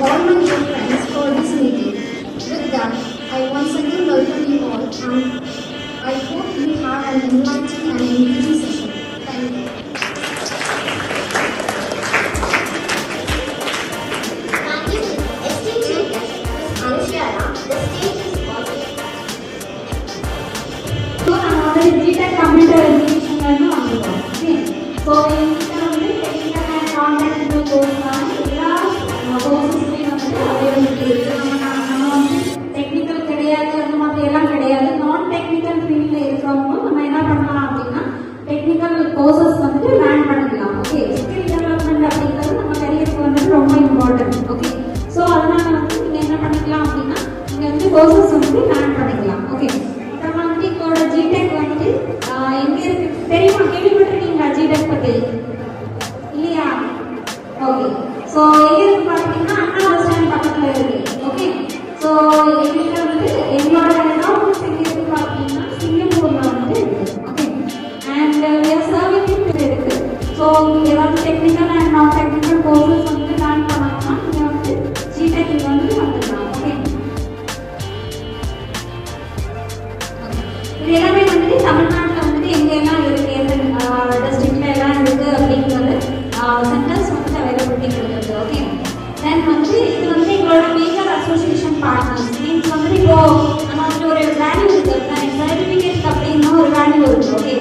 all my dear friends for this meeting. With that, I once again welcome you all and I hope you have an enlightening and engaging session. Thank you. Thank you, esteemed guest, Ms. Anushya. The stage is yours. So, I'm already GTech computer education learner on the top. Okay. So, in technical and non-technical course, courses availability இருக்கு. நம்ம வந்து technical கிடையாது அந்த மாதிரி எல்லாம் கிடையாது. நான் technical ஃபீல்ட்ல இருக்கிறவங்க நம்ம என்ன பண்ணலாம் அப்படின்னா டெக்னிக்கல் கோர்சஸ் வந்து லேர்ன் பண்ணிக்கலாம். ஓகே, ஸ்கில் டெவலப்மெண்ட் அப்படிங்கிறது நம்ம கரியருக்கு வந்து ரொம்ப இம்பார்ட்டன்ட். ஓகே, ஸோ அதனால வந்து நீங்க என்ன பண்ணிக்கலாம் அப்படின்னா நீங்க வந்து கோர்சஸ் வந்து லேர்ன் பண்ணிக்கலாம். ஓகே, அப்புறமா வந்து இதோட ஜிடெக் வந்து எங்க இருக்கு தெரியுமா? கேள்விப்பட்டிருக்கீங்களா ஜிடெக் பத்தி? இல்லையா? ஓகே, ஸோ எங்க இருக்கு பார்த்தீங்கன்னா அண்ணா பஸ் ஸ்டாண்ட் பக்கத்துல இருக்கு. ஓகே, ஸோ எங்கிட்ட வந்து எங்களோட ஆஃபீஸ் எங்க இருக்கு பார்த்தீங்கன்னா சிங்கப்பூர்ல வந்து இருக்கு. ஓகே, அண்ட் சர்வீஸ் இருக்கு. ஸோ ஏதாவது டெக்னிக்கல் அண்ட் நான் டெக்னிக்கல் கோர்சஸ் வந்து லேர்ன் பண்ணணும்னா நீங்க வந்து ஜிடெக் வந்து வந்துடலாம். ஓகே, இது எல்லாமே வந்து தமிழ்நாட்டில் வந்து எங்கெல்லாம் இருக்கு, எந்த டிஸ்ட்ரிக்ட்ல எல்லாம் இருக்கு அப்படிங்கிறது சென்டர்ஸ் வந்து அவைலபிலிட்டி கொடுக்குறது. ஓகே, தென் வந்து இது வந்து எங்களோட மேஜர் அசோசியேஷன் பார்ட்னர்ஸ் மீன்ஸ் வந்து இப்போ நம்ம வந்து ஒரு வேல்யூ இருக்கு, சர்டிஃபிகேட் அப்படின்னு ஒரு வேல்யூ இருக்கு. ஓகே,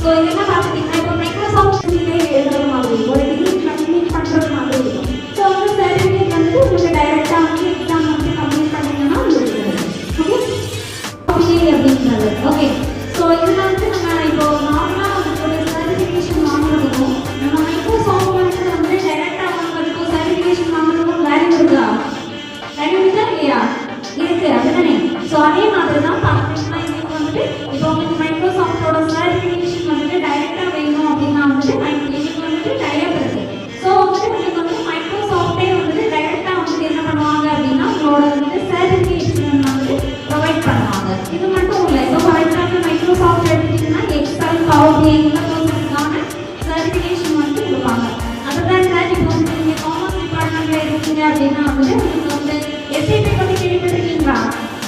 ஸோ இதெல்லாம் பார்த்துட்டீங்கன்னா இப்போ மைக்ரோசாஃப்ட் எழுதுறது மாதிரி ஒரு டிகிரி கம்ப்ளீட் பண்ணுறது மாதிரி இருக்கும். ஸோ அந்த சர்டிஃபிகேட் வந்து உங்களுக்கு டைரெக்டாக வந்து எக்ஸாம் வந்து கம்ப்ளீட் பண்ணிங்கன்னா உங்களுக்கு ஓகே அப்படிங்கிறது. ஓகே, ஸோ இதில் வந்து நம்ம இப்போ நார்மலாக ஒரு சர்டிஃபிகேஷன் வாங்குறதுக்கும் நம்ம மைக்ரோசாஃப்ட் வந்து டைரெக்டாக வாங்குறதுக்கும் சர்டிஃபிகேஷன் வாங்குறதுக்கும் வேல்யூ இருக்கா? வேல்யூ இருக்கா இல்லையா? இருக்கு, அதுதானே? ஸோ அதே மாதிரி தான் பார்த்தீங்கன்னா இதுக்கு வந்துட்டு இப்போ உங்களுக்கு மைக்ரோசாஃப்டோட சர்டிஃபிகேஷன் வந்துட்டு டைரெக்டாக வேணும் அப்படின்னா வந்துட்டு இதுக்கு வந்துட்டு டைப் இருக்கு. ஸோ வந்துட்டு உங்களுக்கு வந்து மைக்ரோசாஃப்டே வந்துட்டு டைரெக்டாக வந்துட்டு என்ன பண்ணுவாங்க அப்படின்னா உங்களோட வந்துட்டு சர்டிஃபிகேஷன் வந்துட்டு ப்ரொவைட் பண்ணுவாங்க. இது மட்டும் இல்லை, இப்போ ஃபார் எக்ஸாம்பிள் மைக்ரோசாஃப்ட் எடுத்துக்கிட்டீங்கன்னா எக்ஸல், பவர் பிஐ இந்த கோர்ஸஸ்க்கான சர்டிஃபிகேஷன் வந்து கொடுப்பாங்க. அதுதான் சார் இப்போ வந்து நீங்கள் காமர்ஸ் டிபார்ட்மெண்ட்டில் இருக்கீங்க அப்படின்னா வந்துட்டு உங்களுக்கு வந்து எஸ்ஏபி பற்றி கேள்விப்பட்டிருக்கீங்களா?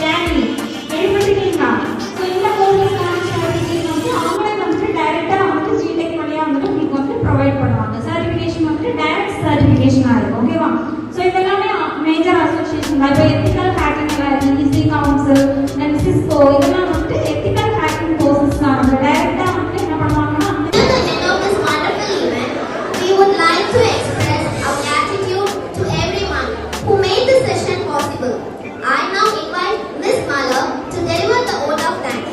டேலி கேள்விப்பட்டிருக்கீங்களா? ஸோ இந்த கோர்ஸஸ்க்கான சர்டிஃபிகேட் வந்து அவங்களே வந்துட்டு டைரெக்டாக வந்து ஜிடெக் வழியாக வந்துட்டு உங்களுக்கு வந்து ப்ரொவைட் பண்ணுவாங்க. சர்டிஃபிகேஷன் வந்துட்டு டைரக்ட் சர்டிஃபிகேஷனாக இருக்கும். ஓகேவா? ஸோ இதெல்லாமே மேஜர் அசோசியேஷன் இப்போ ethical hacking EC council and Cisco இதெல்லாம் வந்துட்டு எத்திக்கல் ஹேக்கிங் கோர்சஸ் தான் வந்து டைரெக்டாக வந்துட்டு என்ன பண்ணுவாங்கன்னா At the end of this wonderful event, we would like to express our gratitude to everyone who made this session possible. I now invite Ms. Mala to deliver the vote of thanks.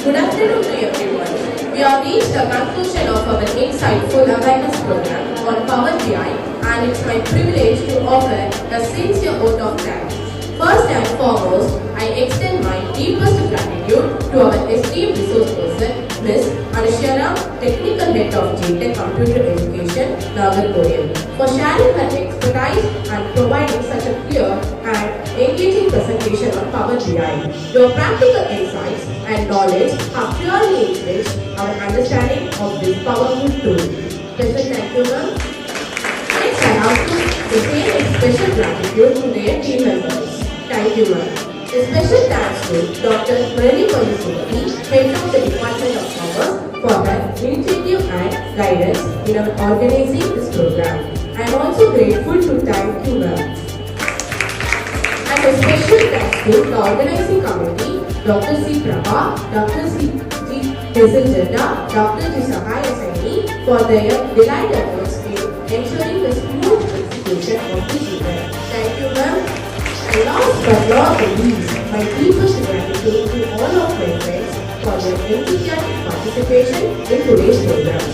Good afternoon to everyone. We have reached the conclusion of our insightful awareness program on Power BI and it's my privilege to offer a sincere vote of thanks. First and foremost, I extend my deepest gratitude to our esteemed resource person, Ms. Anushya, Technical Head of GTech Computer Education, Nagarkoil, for sharing her expertise and providing such a clear and engaging presentation on Power BI. Your practical insights and knowledge have purely enriched our understanding of this powerful tool. Special thank you, ma'am. Next, I have to say a special gratitude to their team members. Thank you, ma'am. A special thanks to Dr. Murali Palisumati, Head of the Department of Commerce, for her initiative and guidance in our organizing this program. I am also grateful to thank you, ma'am. And a special thanks to the organizing committee, Dr. C. Prabha, Dr. C. G. Hazel Jetta, Dr. G. Sahaya Saini for their delight efforts in ensuring the smooth execution of this event. Thank you, ma'am. And last but not the least, my deepest gratitude to all of my friends for their enthusiastic participation in today's program.